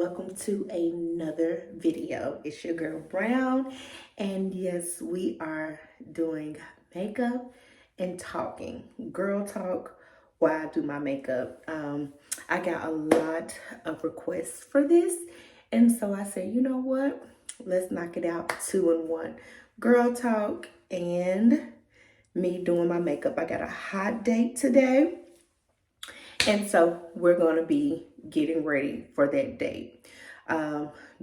welcome to another video. It's your girl Brown, and yes, we are doing makeup and talking, girl talk while I do my makeup. I got a lot of requests for this, and so I said, you know what, let's knock it out 2 in 1. Girl talk and me doing my makeup. I got a hot date today, and so we're going to be getting ready for that date.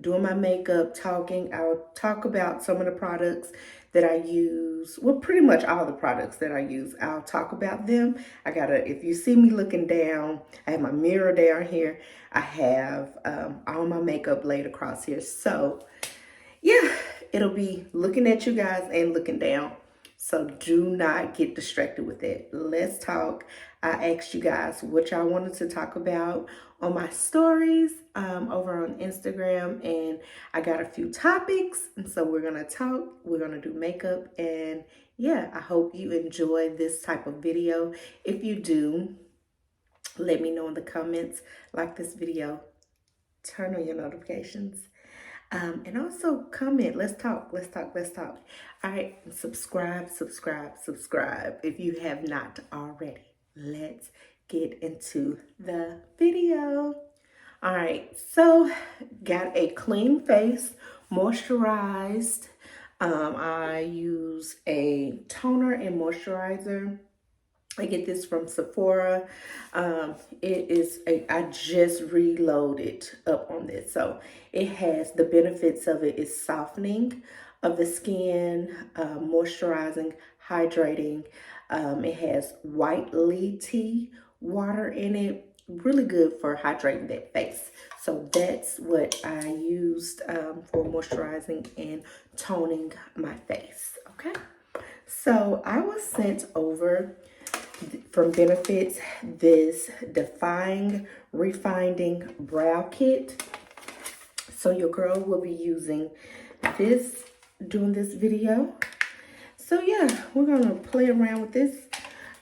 Doing my makeup, talking. I'll talk about some of the products that I use. Well, pretty much all the products that I use. I'll talk about them. If you see me looking down, I have my mirror down here. I have all my makeup laid across here. So yeah, it'll be looking at you guys and looking down. So do not get distracted with it. Let's talk. I asked you guys what y'all wanted to talk about on my stories over on Instagram, and I got a few topics. And so we're gonna talk, we're gonna do makeup, and yeah, I hope you enjoy this type of video. If you do, let me know in the comments, like this video, turn on your notifications. And also comment. Let's talk. Let's talk. Let's talk. All right. Subscribe, subscribe, subscribe if you have not already. Let's get into the video. All right. So, got a clean face, moisturized. I use a toner and moisturizer. I get this from Sephora. I just reloaded up on this. So it has the benefits of it is softening of the skin, moisturizing, hydrating. It has white lead tea water in it. Really good for hydrating that face. So that's what I used for moisturizing and toning my face. Okay. So I was sent over from Benefits this Defying Refining Brow Kit. So your girl will be using this during this video. So yeah, we're gonna play around with this.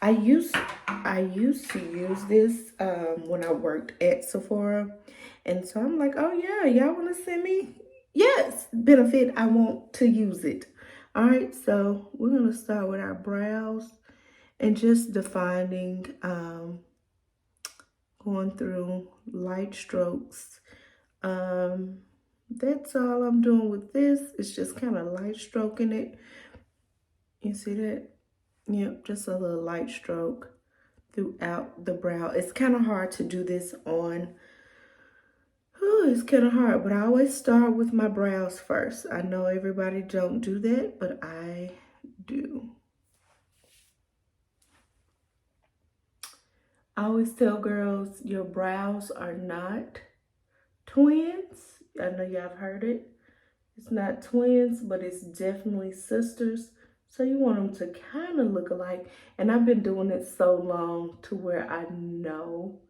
I used to use this when I worked at Sephora, and so I'm like, oh yeah, y'all want to send me? Yes, Benefit. I want to use it. All right, so we're gonna start with our brows and just defining, going through light strokes. That's all I'm doing with this. It's just kind of light stroking it. You see that? Yep, just a little light stroke throughout the brow. It's kind of hard to do this on, it's kind of hard, but I always start with my brows first. I know everybody don't do that, but I do. I always tell girls, your brows are not twins. I know y'all have heard it. It's not twins, but it's definitely sisters. So you want them to kind of look alike. And I've been doing it so long to where I know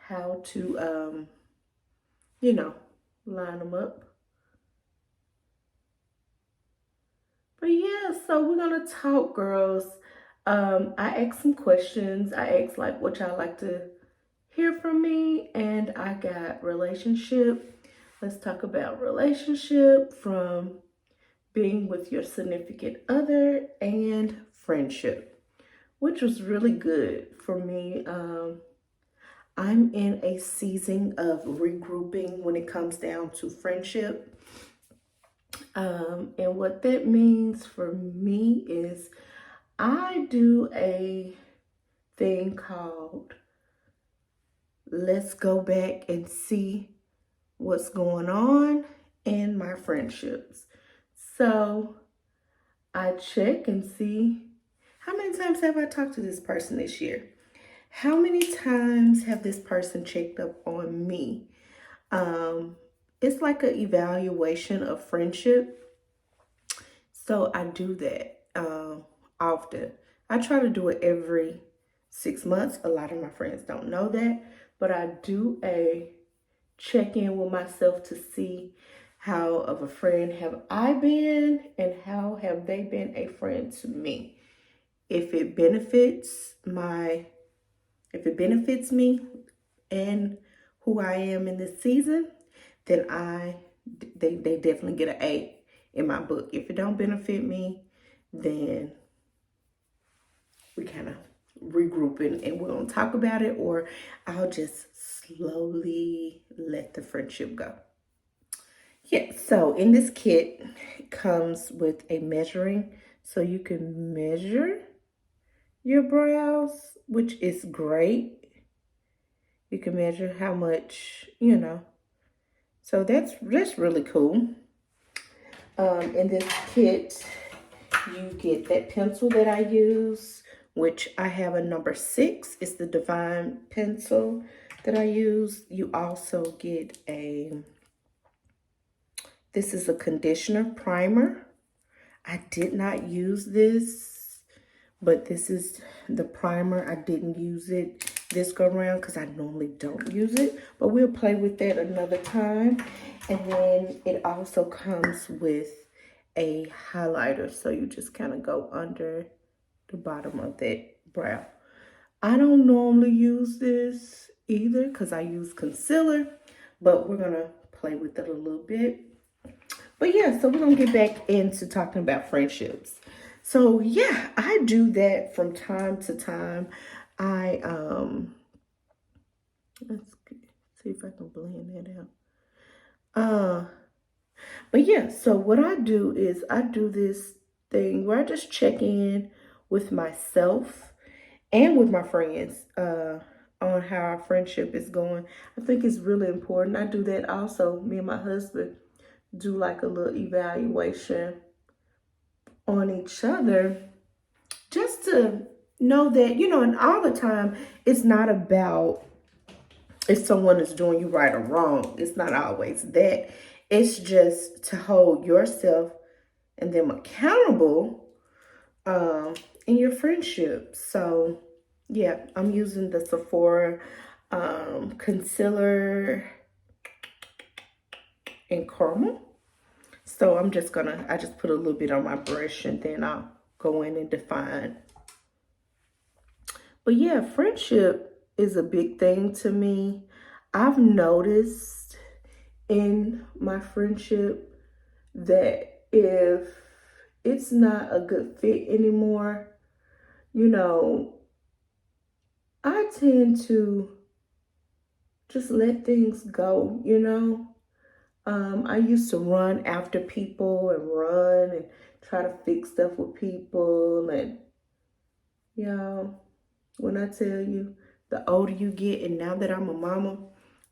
how to, line them up. But yeah, so we're going to talk, girls. I asked some questions. I asked like what y'all like to hear from me, and I got relationship. Let's talk about relationship, from being with your significant other, and friendship, which was really good for me. I'm in a season of regrouping when it comes down to friendship. And what that means for me is I do a thing called let's go back and see what's going on in my friendships. So I check and see, how many times have I talked to this person this year? How many times have this person checked up on me? It's like an evaluation of friendship. So I do that often. I try to do it every 6 months. A lot of my friends don't know that, but I do a check-in with myself to see how of a friend have I been and how have they been a friend to me. If it benefits me and who I am in this season, then they definitely get an A in my book. If it don't benefit me, then we kind of regroup and we don't talk about it, or I'll just slowly let the friendship go. Yeah, so in this kit it comes with a measuring, so you can measure your brows, which is great. You can measure how much, So that's really cool. In this kit, you get that pencil that I use, which I have a number 6. It's the Divine pencil that I use. You also get this is a conditioner primer. I did not use this, but this is the primer. I didn't use it this go around because I normally don't use it, but we'll play with that another time. And then it also comes with a highlighter, so you just kind of go under the bottom of that brow. I don't normally use this either because I use concealer, but we're gonna play with it a little bit. But yeah, so we're gonna get back into talking about friendships. So yeah, I do that from time to time. Let's see if I can blend that out. But yeah, so what I do is I do this thing where I just check in with myself and with my friends on how our friendship is going. I think it's really important. I do that also. Me and my husband do like a little evaluation on each other just to know that, and all the time, it's not about if someone is doing you right or wrong. It's not always that. It's just to hold yourself and them accountable in your friendship. So yeah, I'm using the Sephora concealer in caramel. So I just put a little bit on my brush and then I'll go in and define. But yeah, friendship is a big thing to me. I've noticed in my friendship that if it's not a good fit anymore, I tend to just let things go, I used to run after people and run and try to fix stuff with people. And, when I tell you, the older you get, and now that I'm a mama,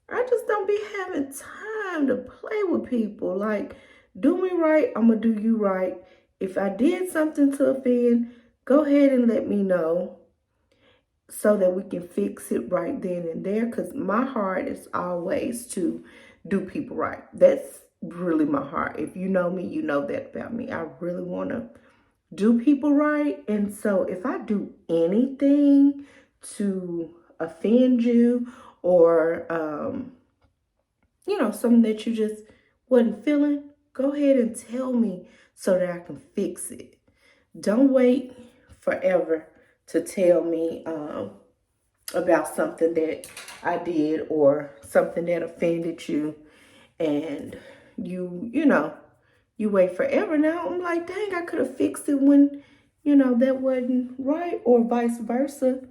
I just don't be having time to play with people. Like, do me right, I'm going to do you right. If I did something to offend, go ahead and let me know so that we can fix it right then and there. Because my heart is always to do people right. That's really my heart. If you know me, you know that about me. I really want to do people right. And so if I do anything to offend you or, something that you just wasn't feeling, go ahead and tell me so that I can fix it. Don't wait forever to tell me about something that I did or something that offended you, and you wait forever. Now I'm like, dang, I could have fixed it when that wasn't right, or vice versa.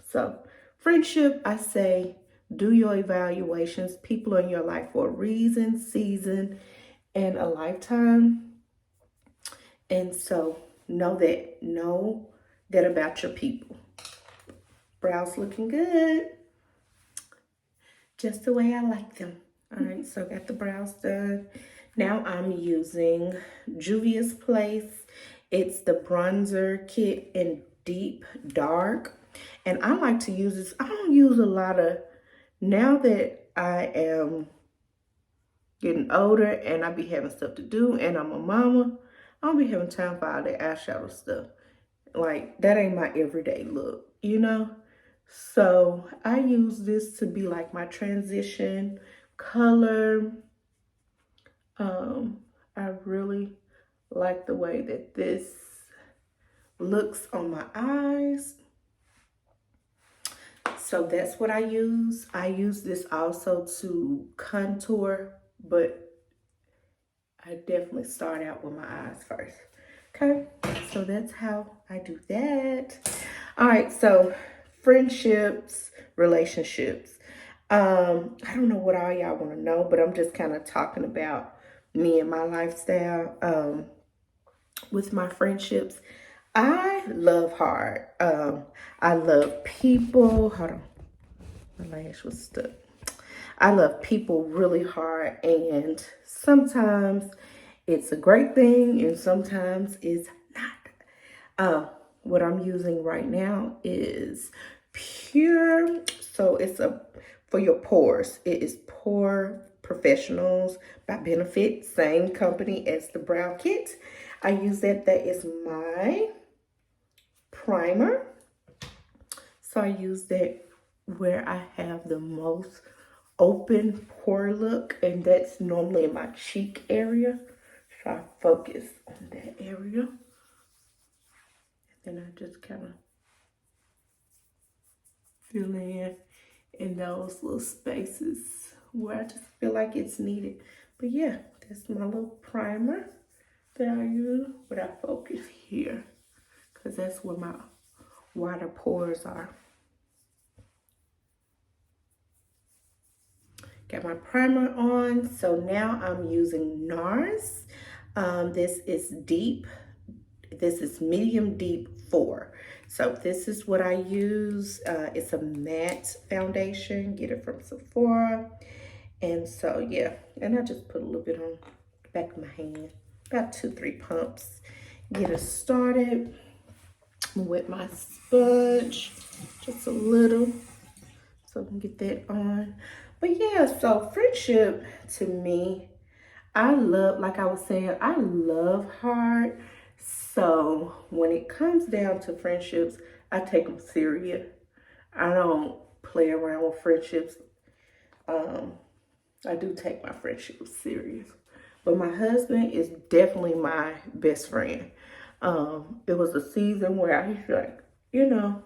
So friendship, I say, do your evaluations. People are in your life for a reason, season, and a lifetime. And so know that about your people. Brows looking good, just the way I like them. All right, so got the brows done. Now I'm using Juvia's Place. It's the bronzer kit in deep dark. And I like to use this. I don't use a lot of, now that I am getting older and I be having stuff to do and I'm a mama, I don't be having time for all that eyeshadow stuff. Like, that ain't my everyday look, So I use this to be like my transition color. I really like the way that this looks on my eyes. So that's what I use. I use this also to contour, but I definitely start out with my eyes first. Okay, so that's how I do that. All right, so friendships, relationships. I don't know what all y'all want to know, but I'm just kind of talking about me and my lifestyle. With my friendships, I love hard. I love people. Hold on, my lash was stuck. I love people really hard, and sometimes it's a great thing, and sometimes it's not. What I'm using right now is Pure. So it's a for your pores. It is Pore Professionals by Benefit, same company as the brow kit. I use that. That is my primer. So I use that where I have the most open pore look, and that's normally in my cheek area. So I focus on that area. And then I just kind of fill in those little spaces where I just feel like it's needed. But yeah, that's my little primer that I use, but I focus here because that's where my wider pores are. Got my primer on, so now I'm using NARS. This is deep. This is medium deep 4. So this is what I use. It's a matte foundation. Get it from Sephora. And so yeah, and I just put a little bit on the back of my hand, about 2-3 pumps. Get it started with my sponge, just a little, so I can get that on. But yeah, so friendship to me, I love, like I was saying, I love hard. So when it comes down to friendships, I take them serious. I don't play around with friendships. I do take my friendships serious. But my husband is definitely my best friend. It was a season where I was like, you know,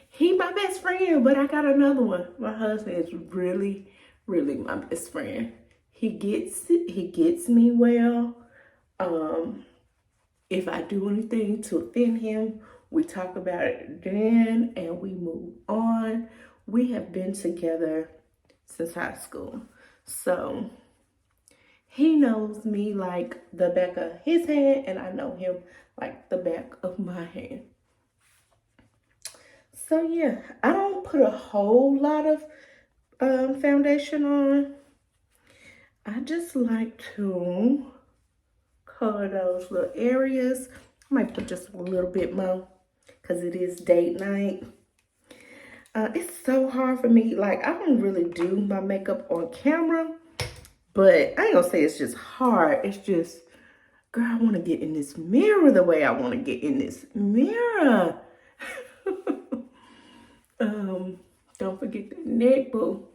he my best friend, but I got another one. My husband is really, really my best friend. He gets me well. If I do anything to offend him, we talk about it then and we move on. We have been together since high school. So he knows me like the back of his hand, and I know him like the back of my hand. So yeah, I don't put a whole lot of foundation on. I just like to color those little areas. I might put just a little bit more because it is date night. It's so hard for me. Like, I don't really do my makeup on camera, but I ain't gonna say it's just hard. It's just, girl, I want to get in this mirror the way I want to get in this mirror. Don't forget the neck, boo.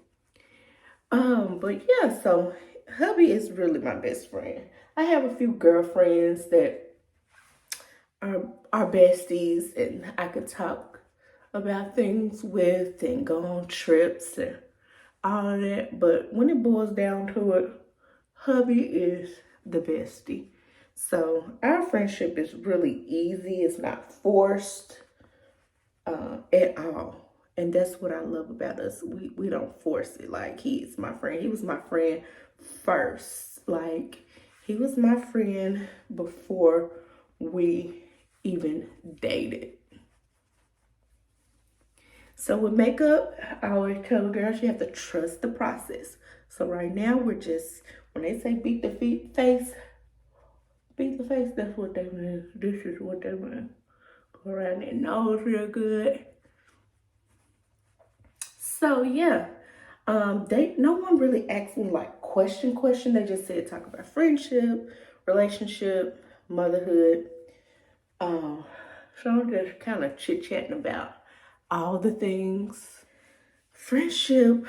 But yeah, so hubby is really my best friend. I have a few girlfriends that are besties, and I could talk about things with and go on trips and all of that. But when it boils down to it, hubby is the bestie. So our friendship is really easy. It's not forced at all. And that's what I love about us. We don't force it. Like, he's my friend. He was my friend first. Like, he was my friend before we even dated. So with makeup, I always tell girls you have to trust the process. So right now we're just, when they say beat the face, that's what they mean. This is what they mean. Go around their nose real good. So yeah, no one really asked me like question. They just said talk about friendship, relationship, motherhood. So I'm just kind of chit-chatting about all the things. Friendship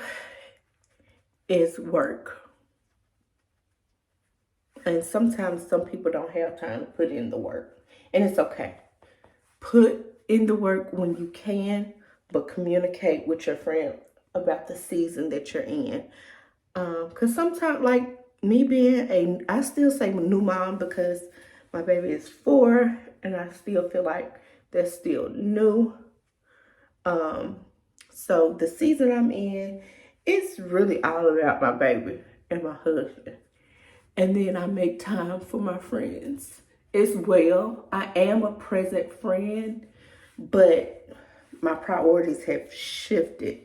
is work. And sometimes some people don't have time to put in the work. And it's okay. Put in the work when you can, but communicate with your friend about the season that you're in. Because sometimes, like me being I still say new mom because my baby is 4 and I still feel like they're still new. So the season I'm in, it's really all about my baby and my husband. And then I make time for my friends as well. I am a present friend, but my priorities have shifted.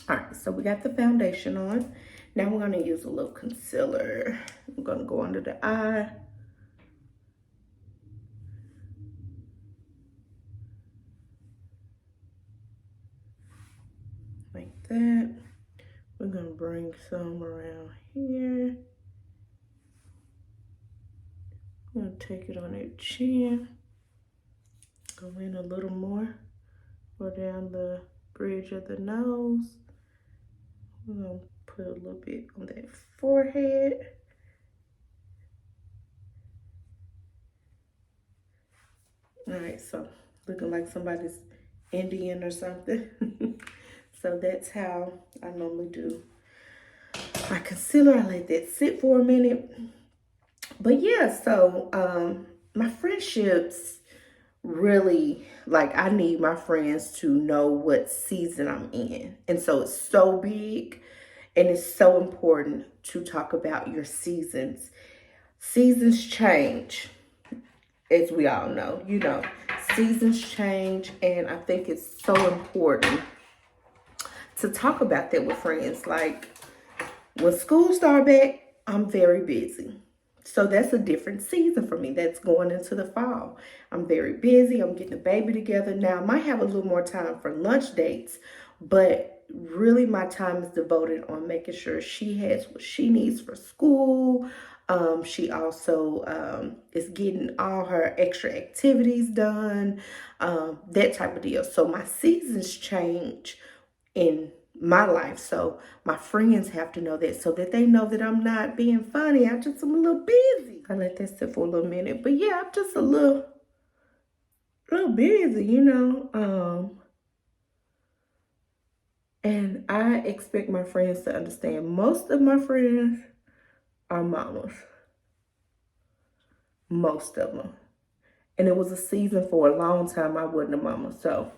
All right, so we got the foundation on. Now we're gonna use a little concealer. I'm gonna go under the eye. Like that. We're gonna bring some around here. I'm gonna take it on that chin. Go in a little more. Go down the bridge of the nose. We're gonna put a little bit on that forehead. All right, so looking like somebody's Indian or something. So that's how I normally do my concealer. I let that sit for a minute. But yeah, so my friendships really, like, I need my friends to know what season I'm in. And so it's so big and it's so important to talk about your seasons. Seasons change, as we all know, seasons change, and I think it's so important to talk about that with friends. Like, when school starts back, I'm very busy. So that's a different season for me. That's going into the fall. I'm very busy. I'm getting the baby together. Now, I might have a little more time for lunch dates, but really my time is devoted on making sure she has what she needs for school. She also is getting all her extra activities done, that type of deal. So my seasons change in my life. So my friends have to know that, so that they know that I'm not being funny. I'm a little busy. I let that sit for a little minute. But yeah, I'm just a little busy, and I expect my friends to understand. Most of my friends are mamas. Most of them. And it was a season for a long time I wasn't a mama. So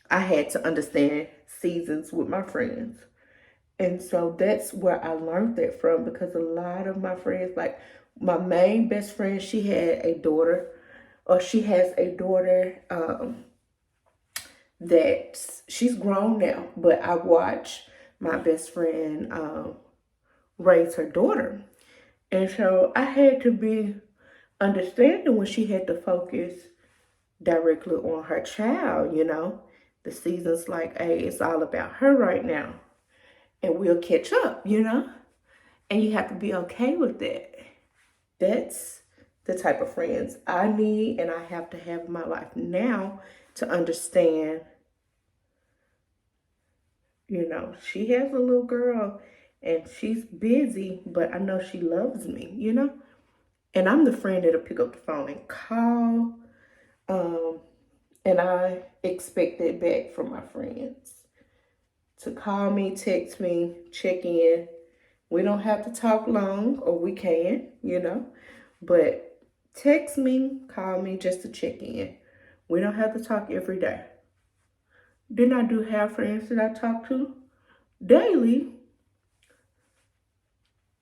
I had to understand seasons with my friends. And so that's where I learned that from, because a lot of my friends, like my main best friend, she had a daughter, or she has a daughter that she's grown now, but I watched my best friend raise her daughter. And so I had to be understanding when she had to focus directly on her child, The season's like, hey, it's all about her right now. And we'll catch up, And you have to be okay with that. That's the type of friends I need and I have to have in my life now to understand, she has a little girl and she's busy, but I know she loves me, And I'm the friend that'll pick up the phone and call. And I expect that back from my friends. To call me, text me, check in. We don't have to talk long, or we can, But text me, call me just to check in. We don't have to talk every day. Then I do have friends that I talk to daily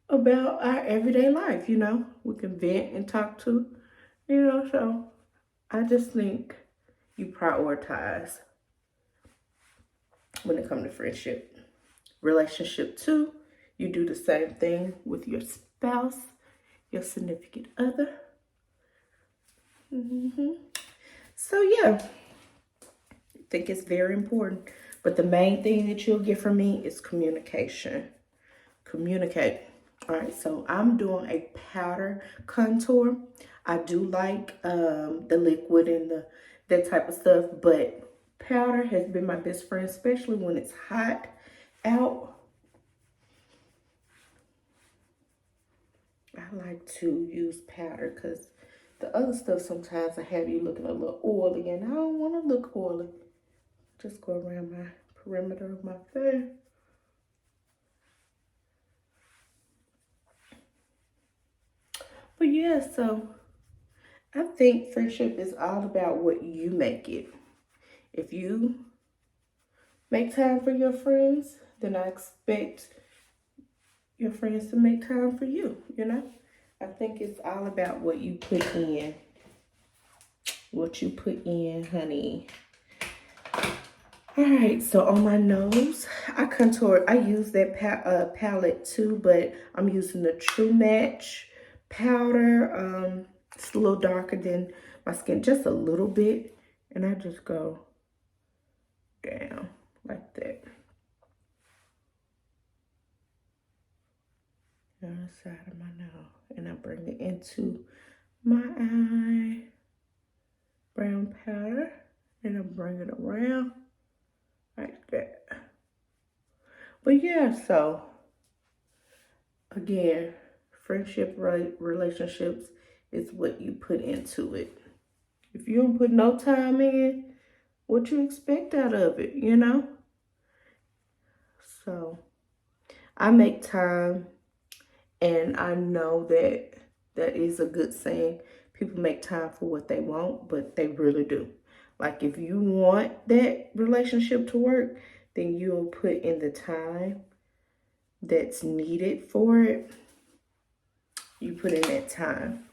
about our everyday life, We can vent and talk to, So I just think you prioritize when it comes to friendship. Relationship 2, you do the same thing with your spouse, your significant other. So yeah, I think it's very important. But the main thing that you'll get from me is communication. Communicate. All right, so I'm doing a powder contour. I do like the liquid and that type of stuff, but powder has been my best friend, especially when it's hot out. I like to use powder because the other stuff sometimes I have you looking a little oily, and I don't want to look oily. Just go around my perimeter of my face. But yeah, so I think friendship is all about what you make it. If you make time for your friends, then I expect your friends to make time for you, you know? I think it's all about what you put in. What you put in, honey. All right, so on my nose, I contour. I use that palette too, but I'm using the True Match powder. It's a little darker than my skin, just a little bit. And I just go down like that. On the side of my nose. And I bring it into my eye. Brown powder. And I bring it around like that. But yeah, so again, friendship, relationships is what you put into it. If you don't put no time in, what you expect out of it, you know? So I make time, and I know that that is a good saying. People make time for what they want, but they really do. Like if you want that relationship to work, then you'll put in the time that's needed for it. You put in that time.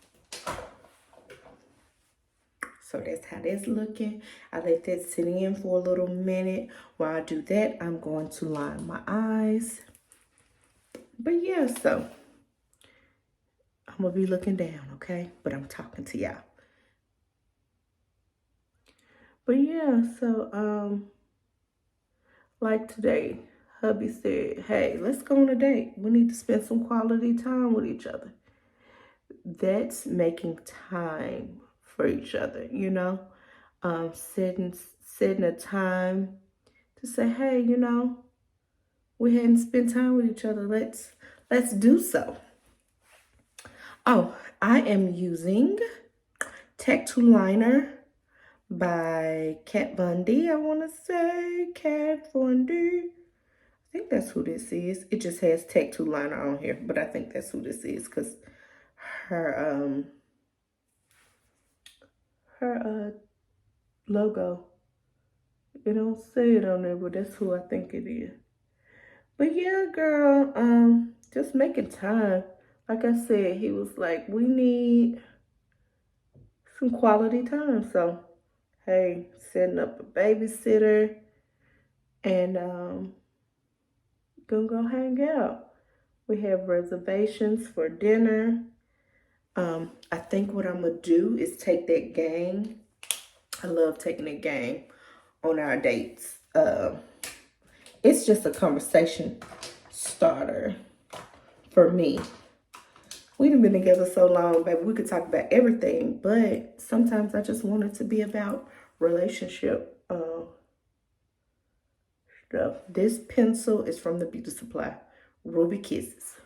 So that's how that's looking. I let that sit in for a little minute. While I do that, I'm going to line my eyes. But yeah, so I'm going to be looking down, okay? But I'm talking to y'all. But yeah, so like today, hubby said, hey, let's go on a date. We need to spend some quality time with each other. That's making time for each other, you know? Setting a time to say, hey, you know, we hadn't spent time with each other. Let's do so. Oh, I am using Tattoo Liner by Kat Von D, I want to say. Kat Von D. I think that's who this is. It just has Tattoo Liner on here, but I think that's who this is because her logo, it don't say it on there, but that's who I think it is. But yeah, girl, just making time. Like I said, he was like, we need some quality time. So, hey, setting up a babysitter and gonna go hang out. We have reservations for dinner. I think what I'm gonna do is take that game. I love taking that game on our dates. It's just a conversation starter for me. We've been together so long, baby, we could talk about everything, but sometimes I just want it to be about relationship stuff. This pencil is from the Beauty Supply, Ruby Kisses.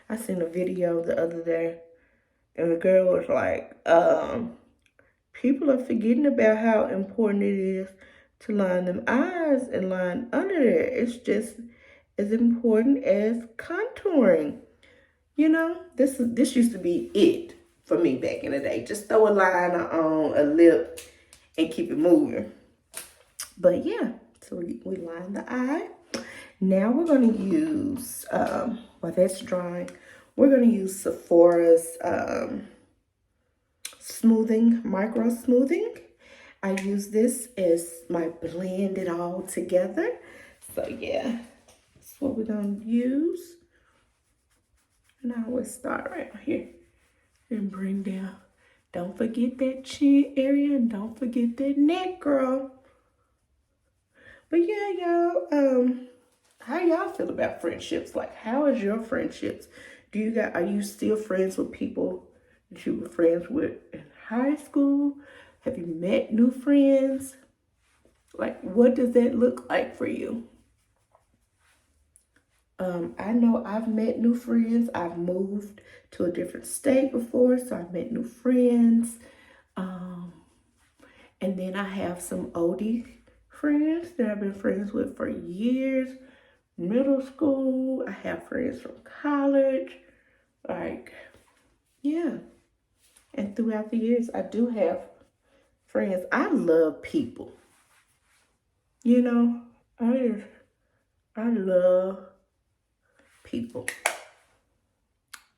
I seen a video the other day, and the girl was like, people are forgetting about how important it is to line them eyes and line under there. It's just as important as contouring. You know, this used to be it for me back in the day. Just throw a liner on a lip and keep it moving. But yeah, so we line the eye. Now we're going to use, while that's drying, we're going to use Sephora's smoothing, micro smoothing. I use this as my blend it all together. So yeah, that's what we're going to use. And I always start right here and bring down. Don't forget that chin area and don't forget that neck, girl. But yeah, y'all, how y'all feel about friendships? Like, how is your friendships? Are you still friends with people that you were friends with in high school? Have you met new friends? Like, what does that look like for you? I know I've met new friends. I've moved to a different state before, so I've met new friends. Um, and then I have some oldie friends that I've been friends with for years. Middle school, I have friends from college. Like, yeah. And throughout the years, I do have friends. I love people. You know, I love people.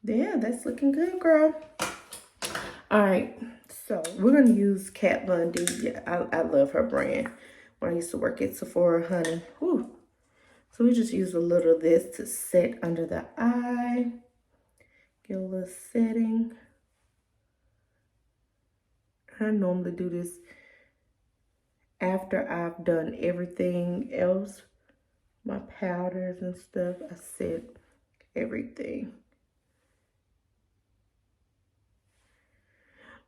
Yeah, that's looking good, girl. All right, so we're gonna use Kat Von D. Yeah, I love her brand. When I used to work at Sephora, honey. Whew. So we just use a little of this to set under the eye. Get a little setting. I normally do this after I've done everything else. My powders and stuff, I set everything.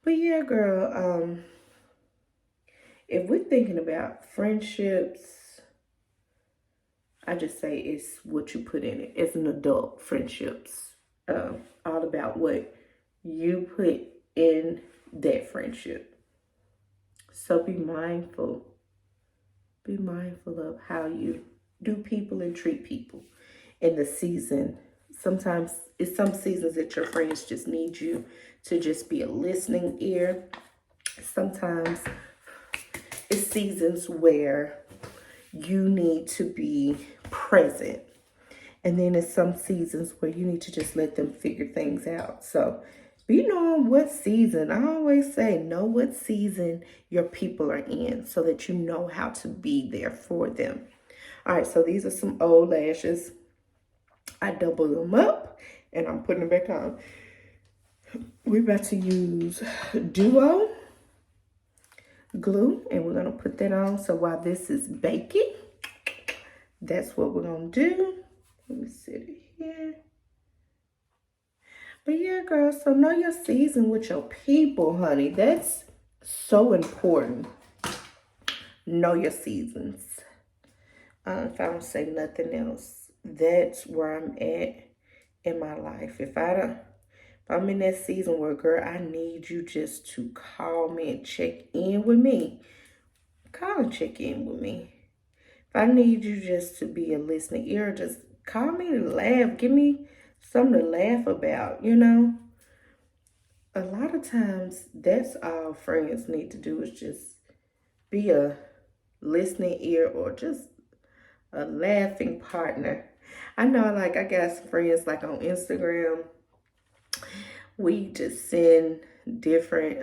But yeah, girl, if we're thinking about friendships, I just say it's what you put in it. It's an adult friendships. All about what you put in that friendship. So be mindful. Be mindful of how you do people and treat people in the season. Sometimes it's some seasons that your friends just need you to just be a listening ear. Sometimes it's seasons where you need to be present. And then it's some seasons where you need to just let them figure things out. So be knowing what season. I always say know what season your people are in so that you know how to be there for them. All right, so these are some old lashes. I double them up and I'm putting them back on. We're about to use Duo glue and we're gonna put that on. So while this is baking, that's what we're gonna do. Let me sit it here. But yeah, girl, so know your season with your people, honey. That's so important. Know your seasons. If I don't say nothing else, that's where I'm at in my life. If I'm in that season where, girl, I need you just to call me and check in with me. Call and check in with me. If I need you just to be a listening ear, just call me and laugh. Give me something to laugh about, you know? A lot of times, that's all friends need to do is just be a listening ear or just a laughing partner. I know, like, I got some friends, like, on Instagram. We just send different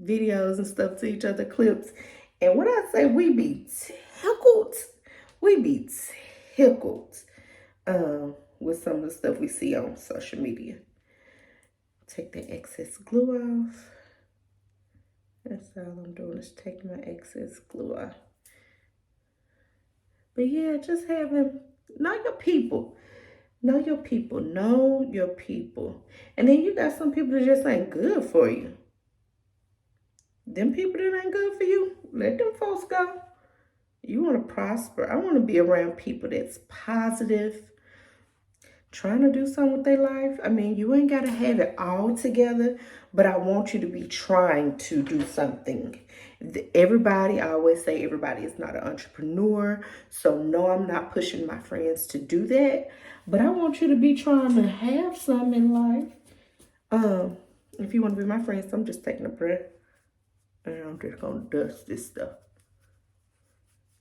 videos and stuff to each other, clips. And when I say we be tickled, we be tickled with some of the stuff we see on social media. Take the excess glue off. That's all I'm doing is taking my excess glue off. But yeah, just having, know your people. Know your people. Know your people. And then you got some people that just ain't good for you. Them people that ain't good for you, let them folks go. You want to prosper. I want to be around people that's positive, trying to do something with their life. I mean, you ain't got to have it all together, but I want you to be trying to do something. Everybody, I always say everybody is not an entrepreneur. So no, I'm not pushing my friends to do that, but I want you to be trying to have some in life. If you want to be my friends, I'm just taking a breath and I'm just going to dust this stuff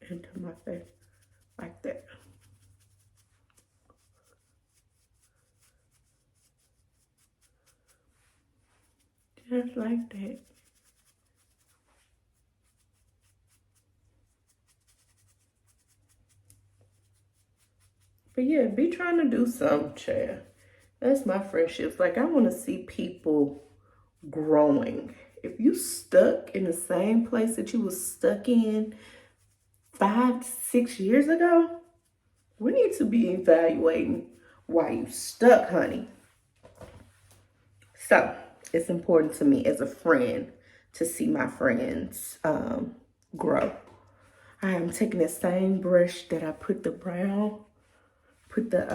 into my face like that. Just like that. But yeah, be trying to do something, child. That's my friendships. Like, I want to see people growing. If you stuck in the same place that you was stuck in 5 to 6 years ago, we need to be evaluating why you stuck, honey. So it's important to me as a friend to see my friends grow. I am taking the same brush that I put the brown put the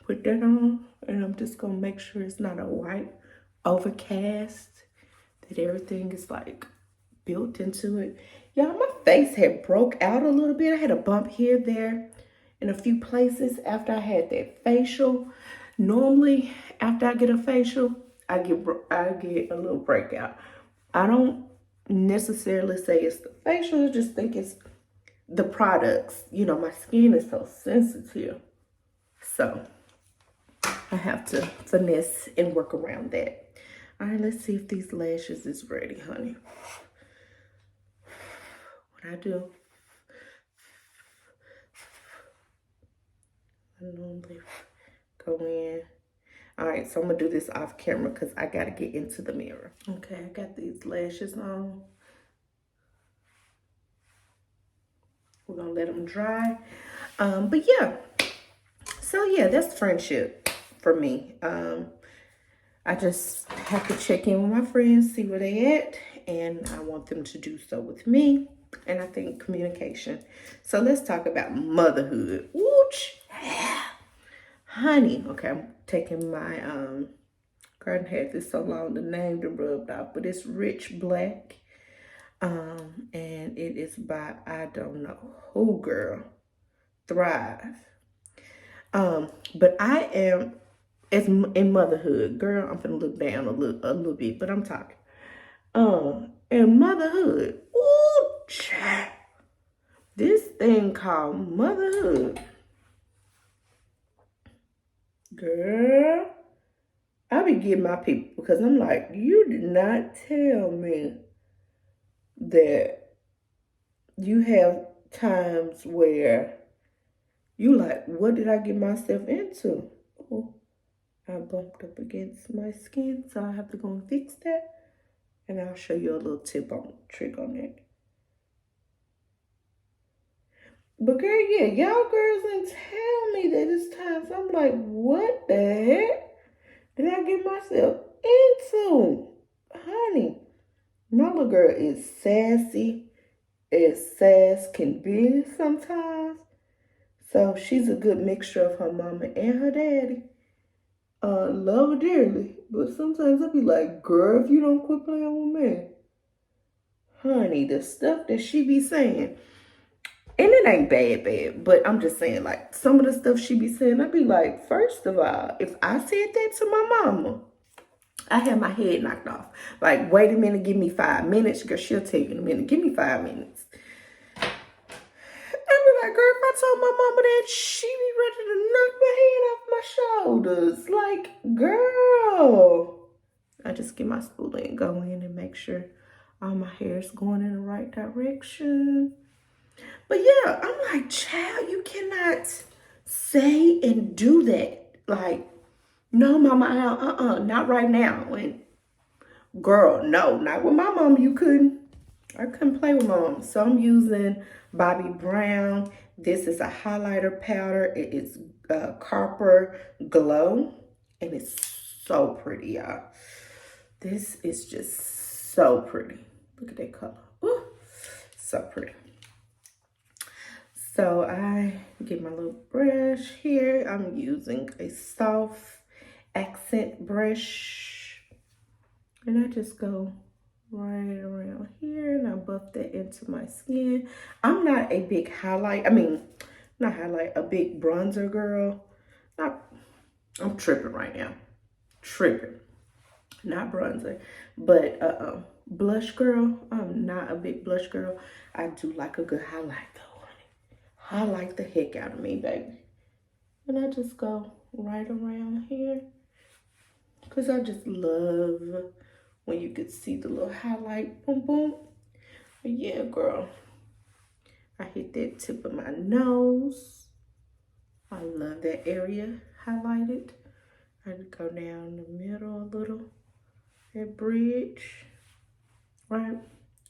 put that on, and I'm just gonna make sure it's not a white overcast, that everything is like built into it. Y'all, my face had broke out a little bit. I had a bump here, there, in a few places after I had that facial. Normally, after I get a facial, I get a little breakout. I don't necessarily say it's the facial. I just think it's the products. You know, my skin is so sensitive. So I have to finesse and work around that. All right, let's see if these lashes is ready, honey. What I do, I normally go in. All right, so I'm gonna do this off camera because I gotta get into the mirror. Okay, I got these lashes on. We're gonna let them dry. But yeah, so yeah, that's friendship for me. I just have to check in with my friends, see where they at, and I want them to do so with me. And I think communication. So let's talk about motherhood. Wooch, honey. Okay, I'm taking my girl, I had this so long the name to rubbed off, but it's Rich Black. And it is by I don't know who, girl. Thrive. But I am as in motherhood, girl. I'm gonna look down a little bit, but I'm talking. In motherhood, ooh, child. This thing called motherhood, girl. I be getting my people because I'm like, you did not tell me that you have times where you like, what did I get myself into? Oh, I bumped up against my skin, so I have to go and fix that. And I'll show you a little trick on that. But girl, yeah, y'all girls didn't tell me that it's time. So I'm like, what the heck did I get myself into? Honey, my little girl is sassy as sass can be sometimes. So she's a good mixture of her mama and her daddy. Love her dearly. But sometimes I'll be like, girl, if you don't quit playing with me. Honey, the stuff that she be saying. And it ain't bad, but I'm just saying, like, some of the stuff she be saying, I be like, first of all, if I said that to my mama, I had my head knocked off. Like, wait a minute, give me 5 minutes. Girl, she'll tell you in a minute. Give me 5 minutes. I be like, girl, if I told my mama that, she be ready to knock my head off my shoulders. Like, girl. I just get my spoolie and go in and make sure all my hair is going in the right direction. But yeah, I'm like, child, you cannot say and do that. Like, no, mama, not right now. And girl, no, not with my mama. I couldn't play with my mom. So I'm using Bobbi Brown. This is a highlighter powder. It is Copper Glow, and it's so pretty, y'all. This is just so pretty. Look at that color. Ooh, so pretty. So I get my little brush here. I'm using a soft accent brush. And I just go right around here and I buff that into my skin. I'm not a big a big bronzer girl. I'm tripping right now. Tripping. Not bronzer. But blush girl. I'm not a big blush girl. I do like a good highlight though. Highlight the heck out of me, baby. And I just go right around here. Because I just love when you could see the little highlight. Boom, boom. But yeah, girl. I hit that tip of my nose. I love that area highlighted. I go down the middle a little. That bridge. Right?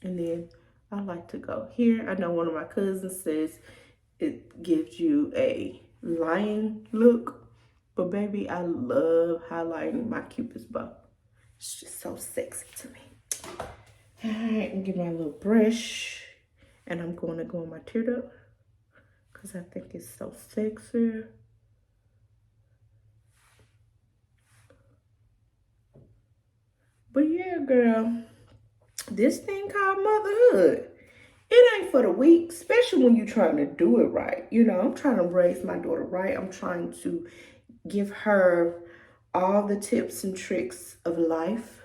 And then I like to go here. I know one of my cousins says it gives you a lion look, but baby, I love highlighting my Cupid's bow. It's just so sexy to me. All right, and get my little brush, and I'm going to go on my tear duct because I think it's so sexy. But yeah, girl, this thing called motherhood, it ain't for the weak, especially when you're trying to do it right. You know, I'm trying to raise my daughter right. I'm trying to give her all the tips and tricks of life.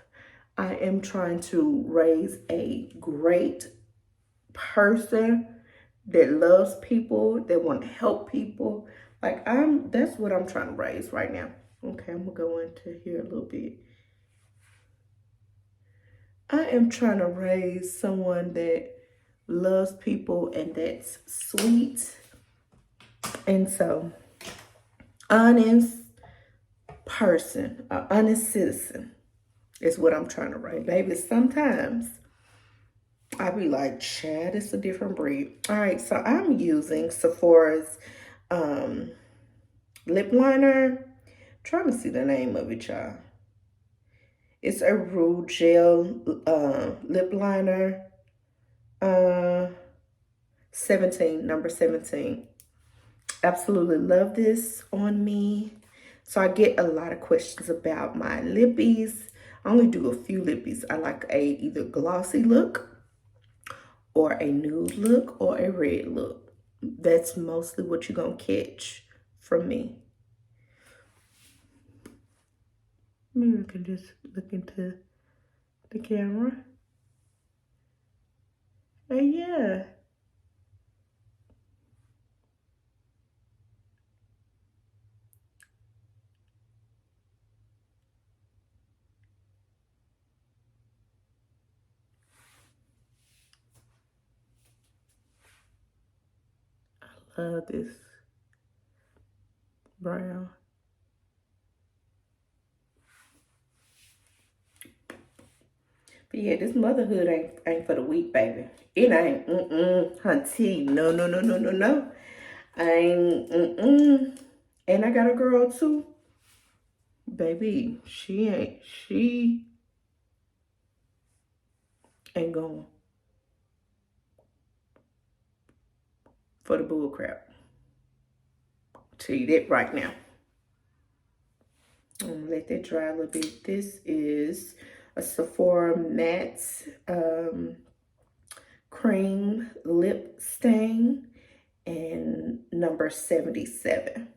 I am trying to raise a great person that loves people, that want to help people. Like that's what I'm trying to raise right now. Okay, I'm gonna go into here a little bit. I am trying to raise someone that loves people and that's sweet. And so, honest person, an honest citizen is what I'm trying to raise. Baby, sometimes I be like, Chad, it's a different breed. All right, so I'm using Sephora's lip liner. I'm trying to see the name of it, y'all. It's a Rouge Gel lip liner. 17, number 17. Absolutely love this on me. So I get a lot of questions about my lippies. I only do a few lippies. I like a either glossy look or a nude look or a red look. That's mostly what you're gonna catch from me. Maybe we can just look into the camera. Yeah. I love this brown. But yeah, this motherhood ain't for the weak, baby. It ain't. Hunty. No, no, no, no, no, no. I ain't. And I got a girl too. Baby, she ain't going for the bull crap. Tell you that right now. I'm gonna let that dry a little bit. This is a Sephora matte cream lip stain and number 77.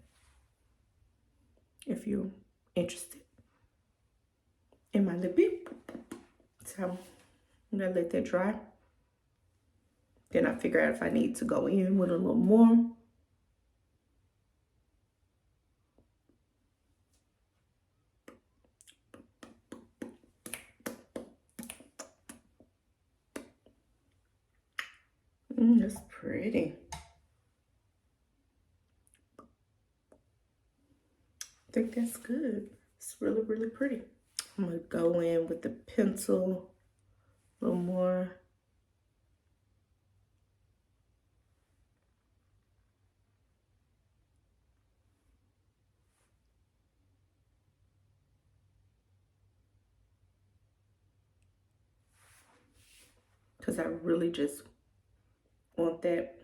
If you're interested in my lippy. So I'm gonna let that dry. Then I figure out if I need to go in with a little more. That's pretty. I think that's good. It's really, really pretty. I'm gonna go in with the pencil a little more. Because I really just want that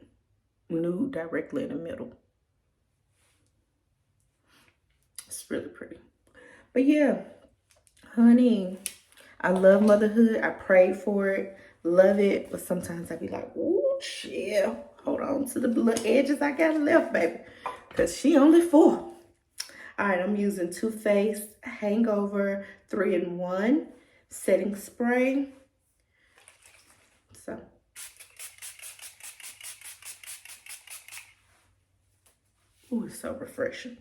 nude directly in the middle. It's really pretty. But yeah, honey, I love motherhood. I prayed for it, love it. But sometimes I be like, ooh, chill. Hold on to the little edges I got left, baby. Because she only 4. All right, I'm using Too Faced Hangover 3-in-1 setting spray. So, ooh, it's so refreshing.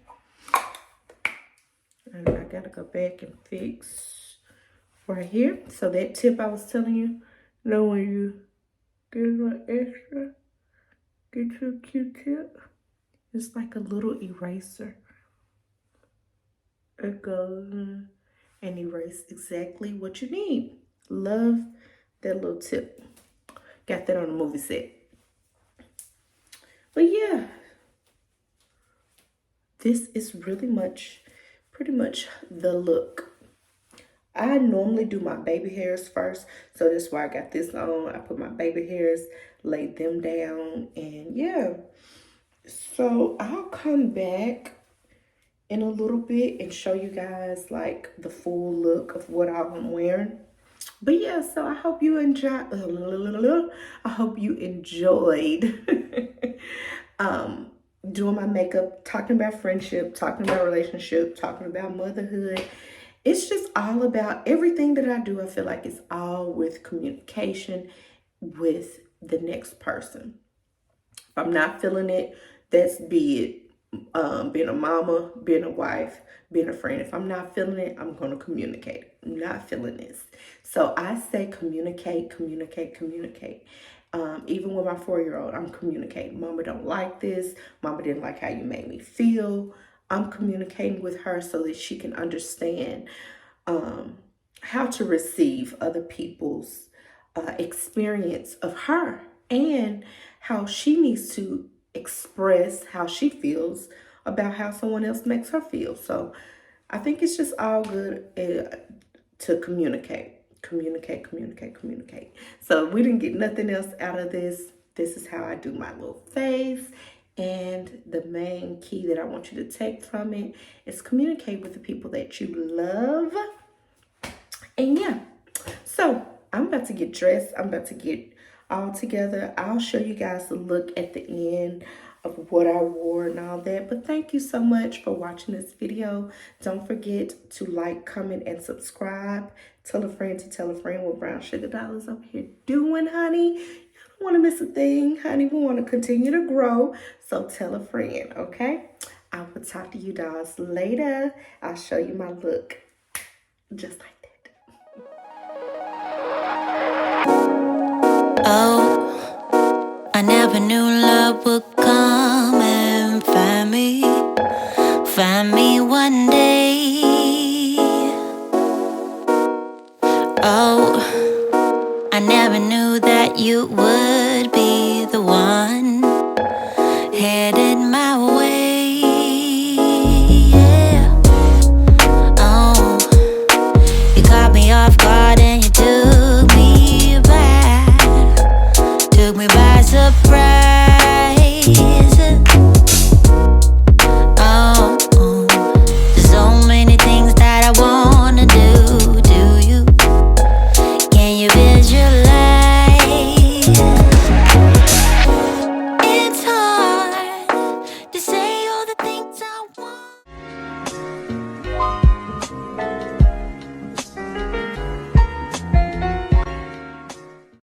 And I gotta go back and fix right here. So that tip I was telling you, when you get a little extra, get your Q-tip. It's like a little eraser. It goes in and erase exactly what you need. Love that little tip. Got that on a movie set. But yeah, this is pretty much the look. I normally do my baby hairs first, so that's why I got this on. I put my baby hairs, laid them down, and yeah, So I'll come back in a little bit and show you guys like the full look of what I'm wearing. But yeah, so I hope you I hope you enjoyed doing my makeup, talking about friendship, talking about relationship, talking about motherhood. It's just all about everything that I do. I feel like it's all with communication with the next person. If I'm not feeling it, that's be it being a mama, being a wife, being a friend. If I'm not feeling it, I'm going to communicate. I'm not feeling this. So I say communicate, communicate, communicate. Even with my 4-year-old, I'm communicating. Mama don't like this. Mama didn't like how you made me feel. I'm communicating with her so that she can understand how to receive other people's experience of her and how she needs to express how she feels about how someone else makes her feel. So I think it's just all good to communicate. Communicate, communicate, communicate. So we didn't get nothing else out of this. This is how I do my little face. And the main key that I want you to take from it is communicate with the people that you love. And yeah, so I'm about to get dressed. I'm about to get all together. I'll show you guys the look at the end of what I wore and all that. But thank you so much for watching this video. Don't forget to like, comment, and subscribe. Tell a friend to tell a friend what Brown Sugar Dollars over here doing, honey. You don't want to miss a thing, honey. We want to continue to grow. So tell a friend, okay? I will talk to you guys later. I'll show you my look just like that. Oh, I never knew love would come and find me one day. Oh, I never knew that you would be the one headed my way. Yeah. Oh, you caught me off guard and you took me by surprise.